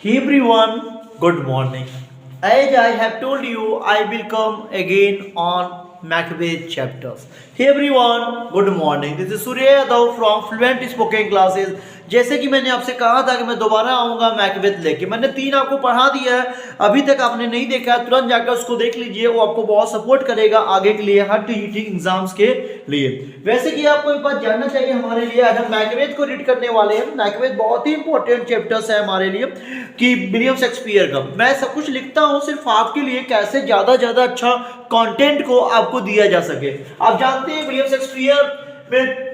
Hey everyone, good morning. As I have told you, I will come again on Macbeth chapters. Hey everyone, good morning. This is Surya Yadav from Fluent Spoken Classes. जैसे कि मैंने आपसे कहा था कि मैं दोबारा आऊंगा मैकबेथ लेके, मैंने 3 आपको पढ़ा दिया है, अभी तक आपने नहीं देखा है, तुरंत जाकर उसको देख लीजिए, वो आपको बहुत सपोर्ट करेगा आगे के लिए, हर टीचिंग एग्जाम्स के लिए। वैसे कि आपको एक बात जानना चाहिए हमारे लिए, आज हम मैकबेथ को रीड करने वाले हैं। मैकबेथ बहुत ही इंपॉर्टेंट चैप्टर्स है हमारे लिए कि विलियम शेक्सपियर का। मैं सब कुछ लिखता हूँ सिर्फ आपके लिए, कैसे ज्यादा अच्छा कंटेंट को आपको दिया जा सके। आप जानते हैं विलियम शेक्सपियर में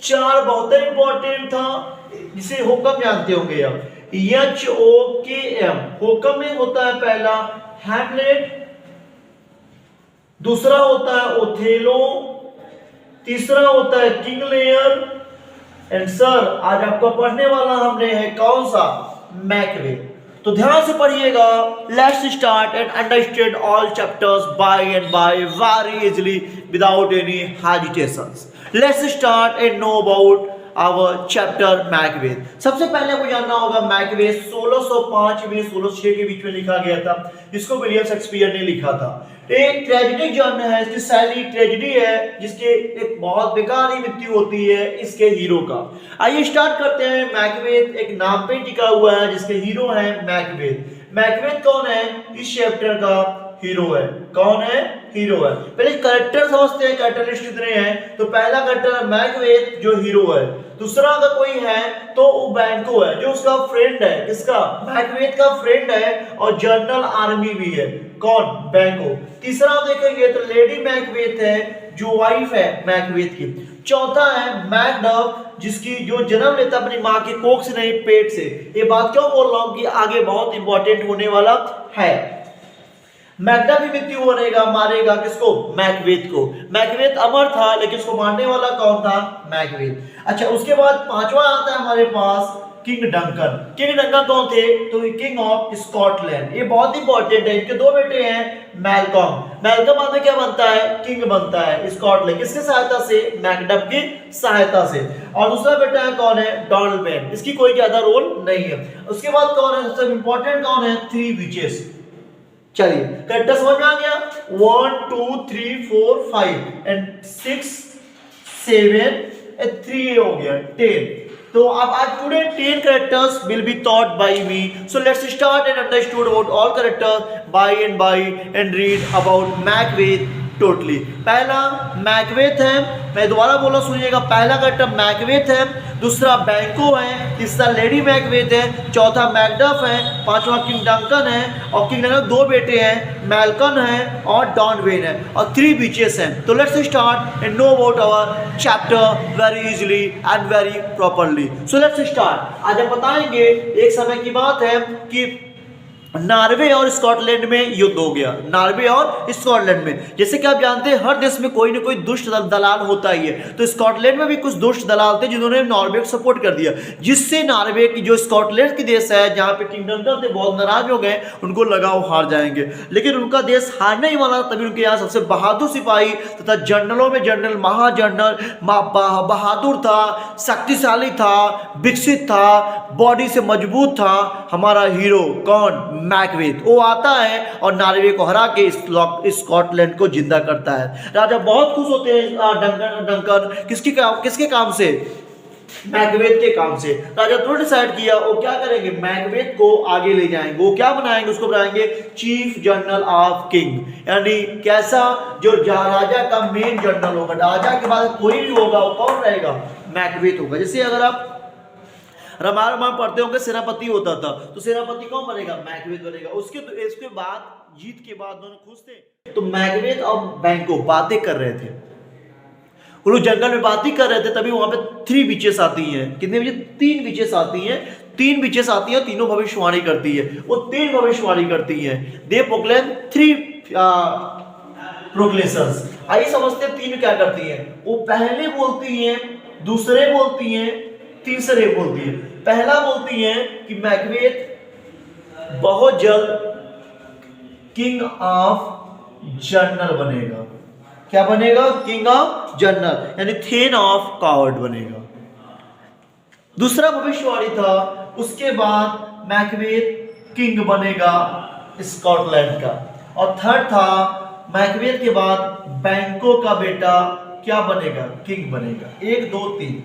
4 बहुत इंपॉर्टेंट था, जिसे होकम जानते होंगे आप, HOKM। होकम में होता है पहला हैमलेट, दूसरा होता है ओथेलो, तीसरा होता है किंग लेयर, एंड सर आज आपको पढ़ने वाला हमने है कौन सा, मैकबेथ। तो ध्यान से पढ़िएगा। Let's start and understand all chapters by and by very easily without any hesitations. Let's start and know about our chapter Macbeth. सबसे पहले आपको जानना होगा मैकबेथ 1605 में 1606 के बीच में लिखा गया था। इसको विलियम शेक्सपियर ने लिखा था। एक ट्रेजेडिक जॉनर है, इसकी शैली ट्रेजेडी है, जिसके एक बहुत बेकार ही मृत्यु होती है इसके हीरो का। आइए स्टार्ट करते हैं। मैकबेथ एक नाम पे टिका हुआ है, जिसके हीरो है मैकबेथ। मैकबेथ कौन है, इस चैप्टर का हीरो है। कौन है, हीरो है। पहले कैरेक्टर समझते हैं, कैरेक्टर लिस्ट कितने हैं। तो पहला कैरेक्टर है मैकबेथ जो हीरो है। दूसरा अगर कोई है तो वो बैंको है, जो उसका फ्रेंड है, किसका, मैकबेथ का फ्रेंड है, और जनरल आर्मी भी है। कौन, बैंको। तीसरा देखेंगे तो लेडी मैकबेथ है, जो वाइफ है मैकबेथ की। चौथा है मैकडफ, जिसकी जो जन्म लेता अपनी माँ के कोख से नहीं पेट से। ये बात क्यों बोल रहा हूं कि आगे बहुत इंपॉर्टेंट होने वाला है। मैकडफ भी मृत्यु बनेगा, मारेगा किसको, मैकबेथ को। मैकबेथ अमर था, लेकिन उसको मारने वाला कौन था, मैकबेथ। अच्छा, उसके बाद पांचवा आता है हमारे पास किंग डंकन। किंग डंकन कौन थे, तो किंग ऑफ स्कॉटलैंड। ये बहुत इंपॉर्टेंट है। इनके 2 बेटे हैं, मैलकॉम। मैलकॉम बाद में क्या बनता है, किंग बनता है स्कॉटलैंड। किसकी सहायता से, मैकडफ की सहायता से। और दूसरा बेटा है कौन है, डॉनलबैन। इसकी कोई ज्यादा रोल नहीं है। उसके बाद कौन है, सबसे इंपॉर्टेंट कौन है, 3 विचेस। चलिए कैरेक्टर समझ में आ गया। 1 2 3 4 5 एंड 6 7 3 हो गया 10। तो अब आज today 10 characters will be taught by me. So let's start and understood about all characters by and read about Macbeth totally. पहला मैकबेथ है, मैं दोबारा बोला सुनिएगा। पहला कैरेक्टर मैकबेथ है, दूसरा बैंको है, तीसरा लेडी मैकबेथ है, चौथा मैकडफ है, पांचवा किंग डंकन है, और किंग डंकन 2 बेटे हैं, मैलकन है और डॉनवेन है, और 3 बीचेस हैं। तो let's start and know about our chapter very easily and very properly. So let's start. आज हम बताएंगे, एक समय की बात है कि नॉर्वे और स्कॉटलैंड में युद्ध हो गया। नॉर्वे और स्कॉटलैंड में, जैसे कि आप जानते हैं हर देश में कोई ना कोई दुष्ट दलाल होता ही है। तो स्कॉटलैंड में भी कुछ दुष्ट दलाल थे जिन्होंने नॉर्वे को सपोर्ट कर दिया, जिससे नॉर्वे की जो स्कॉटलैंड की देश है, जहां पे किंग डंकन थे, बहुत नाराज हो गए। उनको लगा वो हार जाएंगे, लेकिन उनका देश हार नहीं वाला। तभी उनके यहाँ सबसे बहादुर सिपाही तथा जनरलों में जनरल महाजनरल बहादुर था, शक्तिशाली था, विकसित था, बॉडी से मजबूत था, हमारा हीरो कौन, मैकबेथ। वो आता है और नॉर्वे को हरा के स्कॉटलैंड को जिंदा करता है। राजा बहुत खुश होते हैं डंकन किसके काम से, मैकबेथ के काम से। राजा तुरंत डिसाइड किया वो क्या करेंगे, मैकबेथ को आगे ले जाएंगे। वो क्या बनाएंगे, उसको बनाएंगे चीफ जनरल ऑफ किंग, यानी कैसा, जो राजा का मेन जनरल होगा। राजा के बाद कोई भी होगा, वो कौन रहेगा, मैकबेथ होगा। जैसे अगर आप रामायण में पढ़ते होंगे सेनापति होता था, तो सेनापति कौन बनेगा, मैकबेथ बनेगा। इसके बाद जीत के बाद दोनों खुश थे। तो मैकबेथ और बैंको बातें कर रहे थे, वो लोग जंगल में बातें कर रहे थे। तभी वहां पे 3 विचेस आती हैं। कितने विचेस, 3 विचेस आती हैं। 3 विचेस आती हैं, तीनों भविष्यवाणी करती है। वो 3 भविष्यवाणी करती हैं। दे प्रोक्लेम 3 प्रोक्लेशंस। आइए समझते हैं 3 क्या करती हैं। वो पहले बोलती हैं, दूसरे बोलती हैं, तीसरे बोलती है। पहला बोलती है कि मैकबेथ बहुत जल्द किंग ऑफ जनरल बनेगा। क्या बनेगा, किंग ऑफ जनरल, यानी थेन ऑफ कावर्ड बनेगा। दूसरा भविष्यवाणी था, उसके बाद मैकबेथ किंग बनेगा स्कॉटलैंड का। और थर्ड था मैकबेथ के बाद बैंको का बेटा क्या बनेगा, किंग बनेगा। 1 2 3।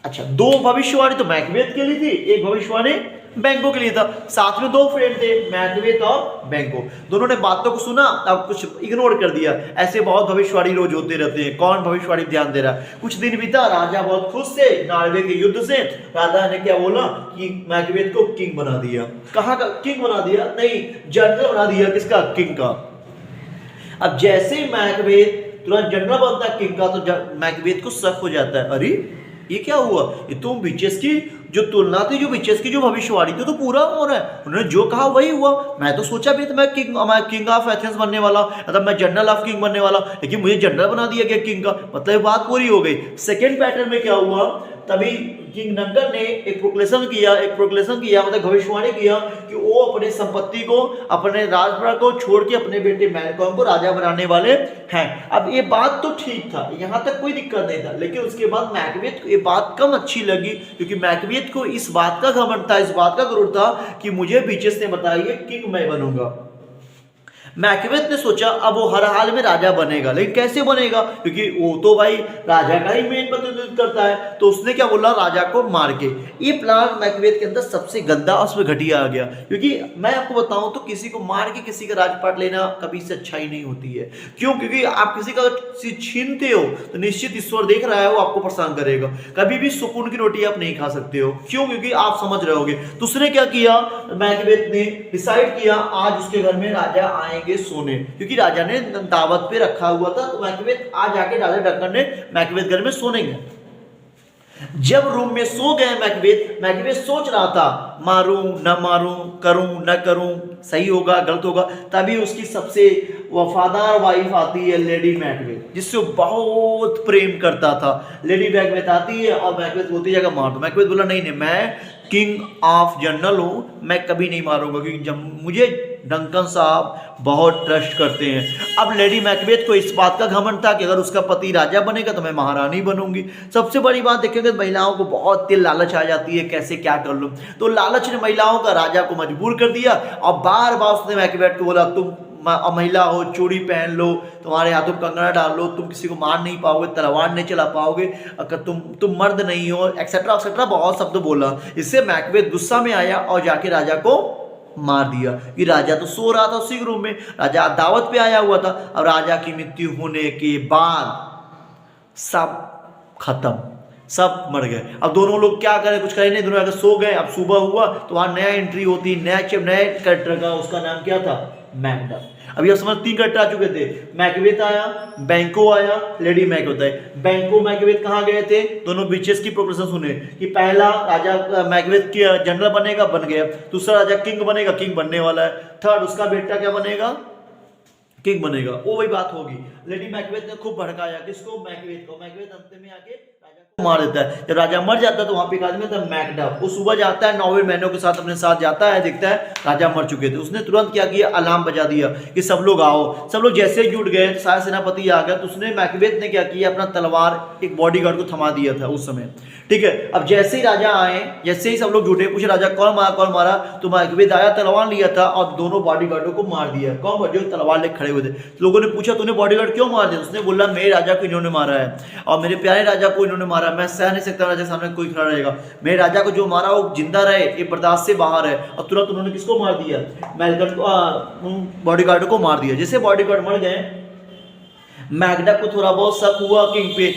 अच्छा, 2 भविष्यवाणी तो मैकबेथ के लिए थी, 1 भविष्यवाणी बैंको के लिए था। साथ में 2 फ्रेंड थे, मैकबेथ और बैंको। दोनों ने बातों को सुना, अब कुछ इग्नोर कर दिया। ऐसे बहुत भविष्यवाणी रोज होते रहते हैं, कौन भविष्यवाणी ध्यान दे रहा है। कुछ दिन बीता, राजा बहुत खुश थे नार्वे के युद्ध से। राजा ने क्या बोला कि मैकबेथ को किंग बना दिया। कहाँ का किंग बना दिया? नहीं, जनरल बना दिया। किसका? किंग का। अब जैसे ही मैकबेथ तुरंत जनरल बनता है किंग का, तो मैकबेथ को शक हो जाता है, अरे ये क्या हुआ, ये तो विचेस की जो तुलना थी, जो विचेस की जो भविष्यवाणी थी, तो पूरा हो रहा है। उन्होंने जो कहा वही हुआ। मैं तो सोचा भी था मैं किंग ऑफ एथेंस बनने वाला, मतलब मैं जनरल ऑफ किंग बनने वाला, लेकिन मुझे जनरल बना दिया गया किंग का। मतलब बात पूरी हो गई। सेकेंड पैटर्न में क्या हुआ, तभी किंग डंकन ने एक प्रोक्लेशन किया, मतलब भविष्यवाणी किया कि वो अपनी संपत्ति को, अपने राजपाट को छोड़ के अपने बेटे मैलकॉम को राजा बनाने वाले हैं। अब ये बात तो ठीक था, यहां तक कोई दिक्कत नहीं था, लेकिन उसके बाद मैकबेथ को ये बात कम अच्छी लगी, क्योंकि मैकबेथ को इस बात का घमंड था, इस बात का गुरूर था कि मुझे बीचेस ने बताया किंग मैं बनूंगा। मैकबेथ ने सोचा अब वो हर हाल में राजा बनेगा, लेकिन कैसे बनेगा, क्योंकि वो तो भाई राजा का ही मेन प्रतिनिधित्व करता है। तो उसने क्या बोला, राजा को मार के। ये प्लान मैकबेथ के अंदर सबसे गंदा, उसमें घटिया आ गया। क्योंकि मैं आपको बताऊं तो किसी को मार के किसी का राजपाट लेना कभी से अच्छाई नहीं होती है। क्यों? क्योंकि आप किसी का छीनते हो तो निश्चित ईश्वर देख रहा है, वो आपको परेशान करेगा। कभी भी सुकून की रोटी आप नहीं खा सकते हो। क्यों? क्योंकि आप समझ रहे होगे। तो उसने क्या किया, मैकबेथ ने डिसाइड किया आज उसके घर में राजा आएंगे सोने, क्योंकि राजा ने दावत पे रखा हुआ था। तो मैकबेथ आज आके राजा डंकन ने मैकबेथ घर में सोने गए। जब रूम में सो गए मैकबेथ सोच रहा था मारूं न मारूं, करूं न करूं, सही होगा गलत होगा। तभी उसकी सबसे वफादार वाइफ आती है, लेडी मैकबेथ, जिससे वो बहुत प्रेम करता था। लेडी मैकबेथ आती है और मैकबेथ बोलती है मार दो। मैकबेथ बोला नहीं, मैं किंग ऑफ जनरल हूं, मैं कभी नहीं मारूंगा, क्योंकि जब मुझे डंकन साहब बहुत ट्रस्ट करते हैं। अब लेडी मैकबेथ को इस बात का घमंड था कि अगर उसका पति राजा बनेगा तो मैं महारानी बनूंगी। सबसे बड़ी बात देखेंगे तो महिलाओं को बहुत तेल लालच आ जाती है, कैसे क्या कर लो। तो लालच ने महिलाओं का राजा को मजबूर कर दिया, और बार बार उसने मैकबेथ को बोला तुम महिला हो, चूड़ी पहन लो, तुम्हारे हाथों कंगना डाल लो, तुम किसी को मार नहीं पाओगे, तलवार नहीं चला पाओगे, अगर तुम मर्द नहीं हो, एक्सेट्रा एक्सेट्रा बहुत शब्द बोला। इससे मैकबेथ गुस्सा में आया और जाके राजा को मार दिया। कि राजा तो सो रहा था उसी रूम में, राजा दावत पे आया हुआ था। अब राजा की मृत्यु होने के बाद सब खत्म, सब मर गए। अब दोनों लोग क्या करें, कुछ करें नहीं, दोनों अगर सो गए। अब सुबह हुआ तो वहां नया एंट्री होती, नए कैरेक्टर का, उसका नाम क्या था, मैकबेथ। अभी आप समझ 3 कैरेक्टर आ चुके थे। मैकबेथ आया, बैंको आया, लेडी मैकबेथ आई। बैंको मैकबेथ कहाँ गए थे, दोनों बीचेस की प्रोग्रेशन सुने कि पहला राजा मैकबेथ की जनरल बनेगा, बन गया। दूसरा राजा किंग बनेगा, किंग बनने वाला है। थर्ड उसका बेटा क्या बनेगा, किंग बनेगा। वो वही बात होगी। लेडी मैकबेथ ने खूब भड़काया किसको, मैकबेथ को। मैकबेथ अंत में आके राजा को मार देता है। जब राजा मर जाता है तो वहां पे एक आदमी था मैकडफ, वो सुबह जाता है 9 महीनों के साथ अपने साथ जाता है, देखता है राजा मर चुके थे। उसने तुरंत क्या किया, अलार्म बजा दिया कि सब लोग आओ। सब लोग जैसे ही जुट गए, सारा सेनापति आ गया। तो उसने मैकबेथ ने क्या किया, अपना तलवार एक बॉडीगार्ड को थमा दिया था उस समय, ठीक है। अब जैसे ही राजा आए, जैसे ही सब लोग जुटे, पूछे राजा कौन मारा, तो मैकबेथ आया, तलवार लिया था और दोनों बॉडीगार्डों को मार दिया। कौन, जो तलवार लेकर खड़े हुए थे। लोगों ने पूछा तूने बॉडीगार्ड क्यों मार दिया, उसने बोला मेरे राजा को इन्होंने मारा है और मेरे प्यारे राजा को इन्होंने मारा, मैं सह नहीं सकता राजा सामने कोई खड़ा रहेगा। मेरे राजा को जो मारा वो जिंदा रहे, ये बर्दाश्त से बाहर है। और तुरंत उन्होंने किसको मार दिया, मैकबेथ को, बॉडीगार्ड को मार दिया। जैसे बॉडीगार्ड मर गए, मैकडफ को थोड़ा बहुत शक हुआ किंग पे,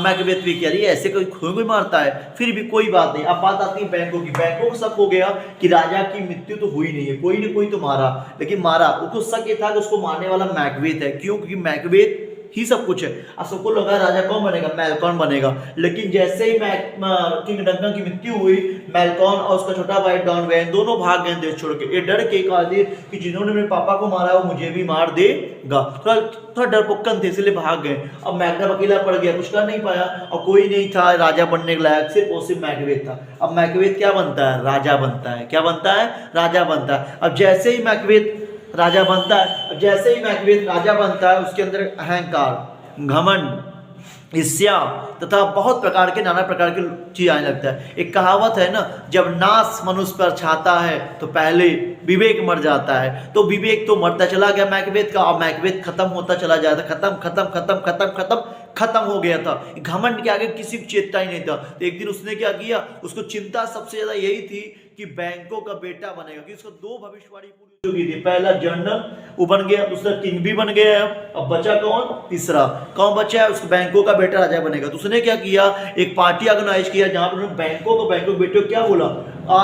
मैकबेथ पे, कह रही है ऐसे कोई मारता है, फिर भी कोई बात नहीं। अब बात आती है बैंको की। बैंको को शक हो गया कि राजा की मृत्यु तो हुई नहीं है, कोई न कोई तो मारा, लेकिन मारा उसको शक ये था कि उसको मारने वाला मैकबेथ है। क्यों, क्योंकि मैकबेथ ही सब कुछ है। अब सबको लगा राजा कौन बनेगा, मैलकॉन बनेगा। लेकिन जैसे ही किंग डंकन की मृत्यु हुई, मैलकॉन और उसका छोटा भाई डॉनवेन दोनों भाग गए देश छोड़ के। ये डर के कहा कि जिन्होंने मेरे पापा को मारा वो मुझे भी मार देगा। थोड़ा डरपोकन थे, इसलिए भाग गए। अब मैकडफ अकेला पड़ गया, कुछ कर नहीं पाया और कोई नहीं था राजा बनने के लायक, सिर्फ और सिर्फ मैकबेथ था। अब मैकबेथ क्या बनता है, राजा बनता है। क्या बनता है, राजा बनता है। अब जैसे ही मैकबेथ राजा बनता है, जैसे ही मैकबेथ राजा बनता है, उसके अंदर अहंकार, घमंड, ईर्ष्या तथा बहुत प्रकार के नाना प्रकार के चीज आने लगता है। एक कहावत है ना, जब नाश मनुष्य पर छाता है तो पहले विवेक मर जाता है। तो विवेक तो मरता चला गया मैकबेथ का, और मैकबेथ खत्म होता चला जाता, खत्म खत्म खत्म खत्म खत्म खत्म हो गया था। घमंड के आगे किसी को चेतता ही नहीं था। तो एक दिन उसने क्या किया, उसको चिंता सबसे ज्यादा यही थी कि बैंकों का बेटा बनेगा, कि उसको दो भविष्यवाणी पूरी हो चुकी थी। पहला जनरल वो बन गया, दूसरा किंग भी बन गया है। अब बचा कौन, तीसरा कौन बचा है, उसको बैंकों का बेटा राजा बनेगा। तो उसने क्या किया, एक पार्टी ऑर्गेनाइज किया जहां पर उन्होंने बैंकों के बेटे को क्या बोला,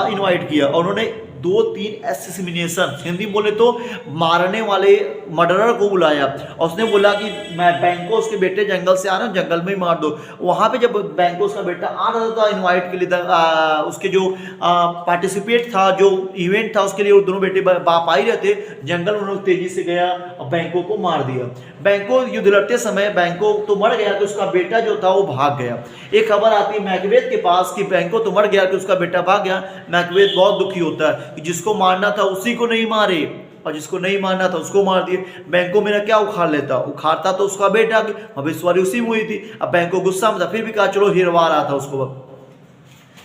इनवाइट किया, और उन्होंने 2-3 एसेसिनेशन, हिंदी बोले तो मारने वाले मर्डरर को बुलाया। और उसने बोला कि मैं बैंकोस के बेटे जंगल से आ रहे हैं, जंगल में ही मार दो। वहां पे जब बैंकोस का बेटा आ रहा था इनवाइट के लिए, उसके जो पार्टिसिपेट था, जो इवेंट था, उसके लिए वो दोनों बेटे बाप आ ही रहे थे। जंगल में उन्होंने तेजी से गया और बैंकों को मार दिया। बैंकों युद्ध लड़ते समय बैंकों तो मर गया, तो उसका बेटा जो था वो भाग गया। एक खबर आती है मैकबेथ के पास कि बैंकों तो मर गया, कि उसका बेटा भाग गया। मैकबेथ बहुत दुखी होता है कि जिसको मारना था उसी को नहीं मारे, और जिसको नहीं मारना था उसको मार दिए। बैंकों मेरा क्या उखाड़ लेता, उखाड़ता तो उसका बेटा, भविष्यवाणी उसी में हुई थी। अब बैंकों गुस्सा में था, फिर भी कहा चलो हिरवा रहा था उसको।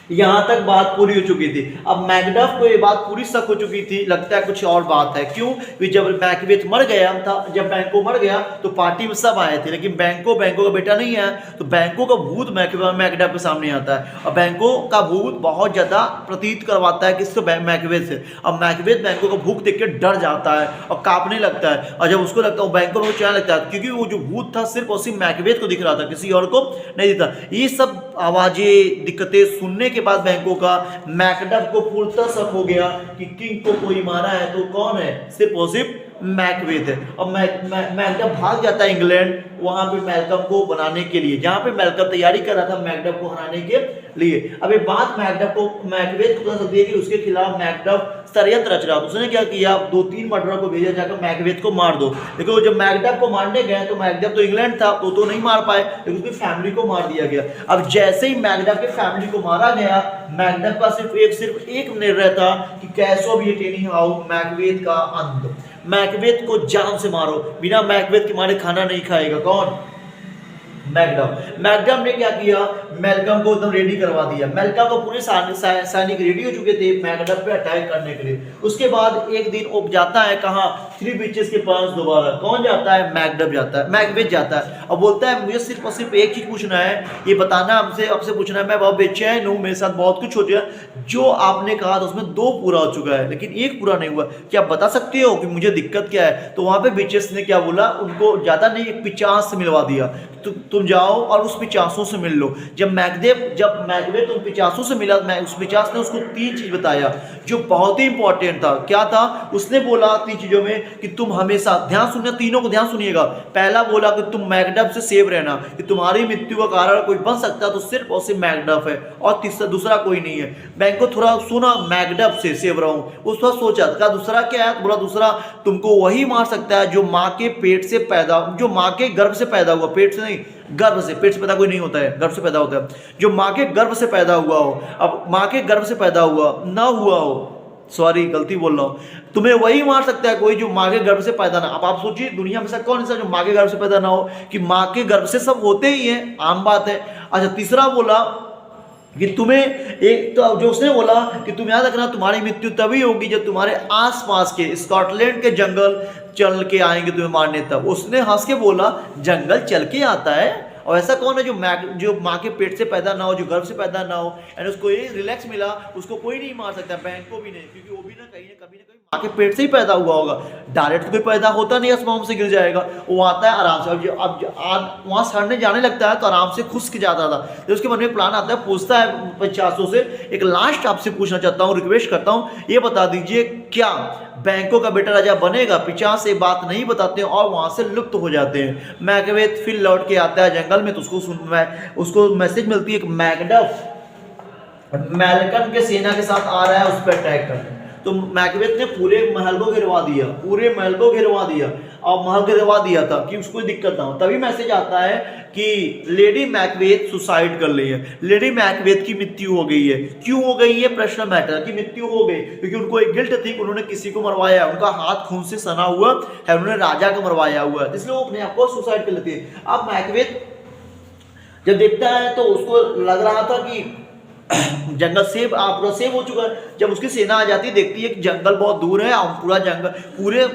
यहां तक बात पूरी हो चुकी थी। अब मैकडफ को ये बात पूरी शक हो चुकी थी, लगता है कुछ और बात है। क्यों, जब मैकबेथ मर गया था, जब बैंको मर गया तो पार्टी में सब आए थे, लेकिन बैंको का बेटा नहीं है। तो बैंको का भूत मैकडफ के सामने आता है, और बैंको का भूत बहुत ज्यादा प्रतीत करवाता है किसको, मैकबेथ से। अब मैकबेथ बैंको का भूत देख के डर जाता है और कांपने लगता है। और जब उसको लगता है, बैंको को चिल्लाने लगता है, क्योंकि वो जो भूत था सिर्फ और सिर्फ मैकबेथ को दिख रहा था, किसी और को नहीं दिखता। ये सब आवाजें दिक्कतें सुनने के बाद बैंकों का मैकडफ को पूर्णतः शक हो गया कि किंग को कोई मारा है तो कौन है, सिर्फ और सिर्फ मैकबेथ है। और मैकडफ भाग जाता है इंग्लैंड, वहां पे मैल्कम को बनाने के लिए, जहां पे मैल्कम तैयारी कर रहा था मैकडफ को हराने के लिए। अब ये बात मैकडफ को, मैकबेथ को पता चलती है कि उसके खिलाफ मैकडफ षड्यंत्र रच रहा। उसने क्या किया, 2-3 मर्डरों को भेजा जाकर मैकबेथ को मार दो। लेकिन वो जब मैकडफ को मारने गए तो मैकडफ तो इंग्लैंड था, तो नहीं मार पाए, लेकिन उसकी फैमिली को मार दिया गया। अब जैसे ही मैकडफ के फैमिली को मारा गया, मैकडफ का सिर्फ एक निर्णय था कि कैसो भी एनी हाउ मैकबेथ का अंत, मैकबेथ को जान से मारो। बिना मैकबेथ के मारे खाना नहीं खाएगा कौन, मैकडफ ने क्या किया, मैल्कम को एकदम रेडी करवा दिया। मैल्कम को पूरे सैनिक रेडी हो चुके थे मैकडफ पे अटैक करने के लिए। उसके बाद एक दिन वो जाता है कहाँ, 3 बीचेस के पास दोबारा। कौन जाता है, मैकडफ जाता है, मैकबेथ जाता है, और बोलता है मुझे सिर्फ और सिर्फ एक चीज पूछना है, ये बताना आपसे पूछना है, मैं बहुत बेचैन हूँ, मेरे साथ बहुत कुछ हो गया। जो आपने कहा था उसमें 2 पूरा हो चुका है, लेकिन 1 पूरा नहीं हुआ। क्या आप बता सकते हो कि मुझे दिक्कत क्या है। तो वहां पे बीचेस ने क्या बोला, उनको ज्यादा नहीं, एक 50 से मिलवा दिया। तुम जाओ और उस 50 से मिल लो। जब मैकबेथ उन 50 से मिला, उस 50 ने उसको 3 चीज बताया जो बहुत ही इंपॉर्टेंट था। क्या था, उसने बोला 3 चीजों में कि तुम हमेशा ध्यान सुनना, तीनों को ध्यान सुनिएगा। पहला बोला कि तुम मैकडफ से सेव रहना, कि तुम्हारी मृत्यु का कारण कोई बन सकता तो सिर्फ और सिर्फ मैकडफ है, और दूसरा कोई नहीं है। बैंको थोड़ा सुना, मैकडफ से सेव रहूं, उस वक्त सोचा का दूसरा क्या है, बोला दूसरा तुमको वही मार सकता है जो माँ के पेट से पैदा, जो माँ के गर्भ से पैदा हुआ, पेट से नहीं, गर्भ से, पेट से पैदा कोई नहीं होता है, गर्भ से पैदा होता है, जो माँ के गर्भ से पैदा हुआ हो। अब माँ के गर्भ से पैदा हुआ ना हुआ हो, सॉरी गलती बोल रहा हूँ, तुम्हें वही मार सकता है कोई जो माँ के गर्भ से पैदा ना। अब आप सोचिए दुनिया में से कौन सा जो माँ के गर्भ से पैदा ना हो, कि माँ के गर्भ से सब होते ही हैं, आम बात है। अच्छा, तीसरा बोला कि तुम्हें एक, तो जो उसने बोला कि तुम याद रखना तुम्हारी मृत्यु तभी होगी जब तुम्हारे आसपास के स्कॉटलैंड के जंगल चल के आएंगे तुम्हें मारने। तब उसने हंस के बोला जंगल चल के आता है, और ऐसा कौन है जो माँ के पेट से पैदा ना हो, जो गर्भ से पैदा ना हो, यानी उसको ये रिलैक्स मिला, उसको कोई नहीं मार सकता, बैंक को भी नहीं, क्योंकि वो भी ना कहीं ना कभी माँ के पेट से ही पैदा हुआ होगा। डायरेक्ट कोई पैदा होता नहीं, आसमान से गिर जाएगा, वो आता है आराम से। अब वहाँ सड़ने जाने लगता है तो आराम से खुश्क जाता था। तो उसके मन में प्लान आता है, पूछता है 50 से, एक लास्ट आपसे पूछना चाहता हूँ, रिक्वेस्ट करता हूँ, ये बता दीजिए क्या बैंकों का बेटा राजा बनेगा। 50 से बात नहीं बताते हैं और वहां से लुप्त हो जाते हैं। मैकबेथ फिर लौट के आता है जंगल में, तो उसको मैसेज मिलती है कि मैकडफ मैल्कम के सेना के साथ आ रहा है उस पर अटैक करने। तो मैकबेथ ने पूरे महल को गिरवा दिया, और महल गिरवा दिया था कि उसको दिक्कत ना हो। तभी मैसेज आता है कि लेडी मैकबेथ सुसाइड कर ली है, लेडी मैकबेथ की मृत्यु हो गई है। क्यों हो गई है, प्रश्न मैटर, की मृत्यु हो गई क्योंकि उनको एक गिल्ट थी, उन्होंने किसी को मरवाया, उनका हाथ खून से सना हुआ है, उन्होंने राजा को मरवाया हुआ है, इसलिए वो अपने आप को सुसाइड कर लेती है। अब मैकबेथ जब देखता है तो उसको लग रहा था कि जंगल सेव पूरा सेव हो चुका है। जब उसकी सेना आ जाती है, देखती है कि जंगल बहुत दूर है और पूरा जंगल पूरे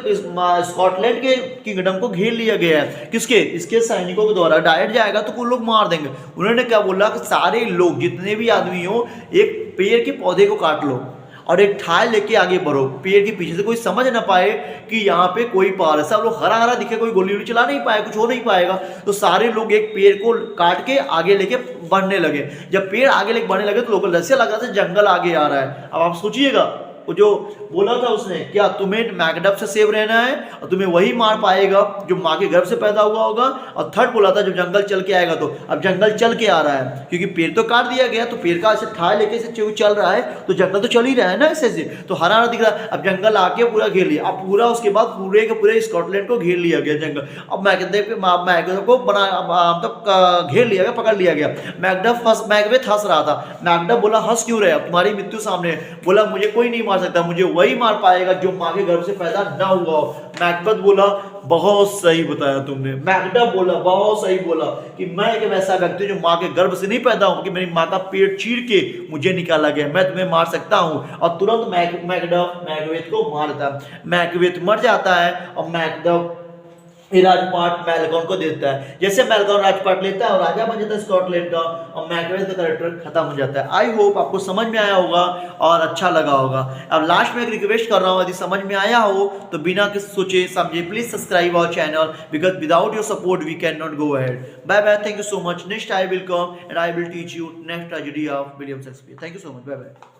स्कॉटलैंड के किंगडम को घेर लिया गया है। किसके? इसके सैनिकों के द्वारा। डायरेक्ट जाएगा तो कुछ लोग मार देंगे। उन्होंने क्या बोला कि सारे लोग जितने भी आदमी हो, एक पेड़ के पौधे को काट लो और एक ठाल लेके आगे बढ़ो, पेड़ के पीछे से कोई समझ ना पाए कि यहाँ पे कोई पार है। सब लोग हरा हरा दिखे, कोई गोली वोली चला नहीं पाए, कुछ हो नहीं पाएगा। तो सारे लोग एक पेड़ को काट के आगे लेके बढ़ने लगे। जब पेड़ आगे लेके बढ़ने लगे तो लोगों को ऐसे लग रहा था जंगल आगे आ रहा है। अब आप सोचिएगा, वो जो बोला था उसने, क्या तुम्हें मैकडफ से सेव रहना है और तुम्हें वही मार पाएगा जो माँ के गर्भ से पैदा हुआ होगा। और थर्ड बोला था जब जंगल चल के आएगा, तो अब जंगल चल के आ रहा है क्योंकि पेड़ तो काट दिया गया, तो पेड़ का ऐसे ठाए लेके से चल रहा है, तो जंगल तो चल ही रहा है ना ऐसे से, तो हरा हरा दिख रहा है। अब जंगल आके पूरा घेर लिया। अब पूरा उसके बाद पूरे के पूरे स्कॉटलैंड को घेर लिया गया जंगल। अब मैकडफ को बना मतलब घेर लिया गया, पकड़ लिया गया। मैकबेथ हंस रहा था। मैकडफ बोला हंस क्यों रहे, तुम्हारी मृत्यु सामने है। बोला मुझे कोई नहीं मार सकता, मुझे वही मार पाएगा जो माँ के गर्भ से पैदा ना हुआ हो। मैकबेथ बोला बहुत सही बताया तुमने। मैकडफ बोला बहुत सही बोला कि मैं एक वैसा व्यक्ति जो माँ के गर्भ से नहीं पैदा हूं, कि मेरी माँ का पेट चीर के मुझे निकाला गया, मैं तुम्हें मार सकता हूं। और तुरंत मैकडफ मैकबेथ को मार देता। मैकबेथ मर जाता है और मैकडफ राजपाट मेलकॉन को देता है। जैसे मेलकॉन राजपाट लेता है और राजा बन जाता है स्कॉटलैंड का, और मैकबेथ का कैरेक्टर खत्म हो जाता है। आई होप आपको समझ में आया होगा और अच्छा लगा होगा। अब लास्ट में एक रिक्वेस्ट कर रहा हूँ, यदि समझ में आया हो तो बिना किसी सोचे समझे please subscribe our channel, because without your support we can not go ahead. Bye bye, thank you so much. Next I will come and I will teach you next tragedy of William Shakespeare. Thank you so much, bye bye.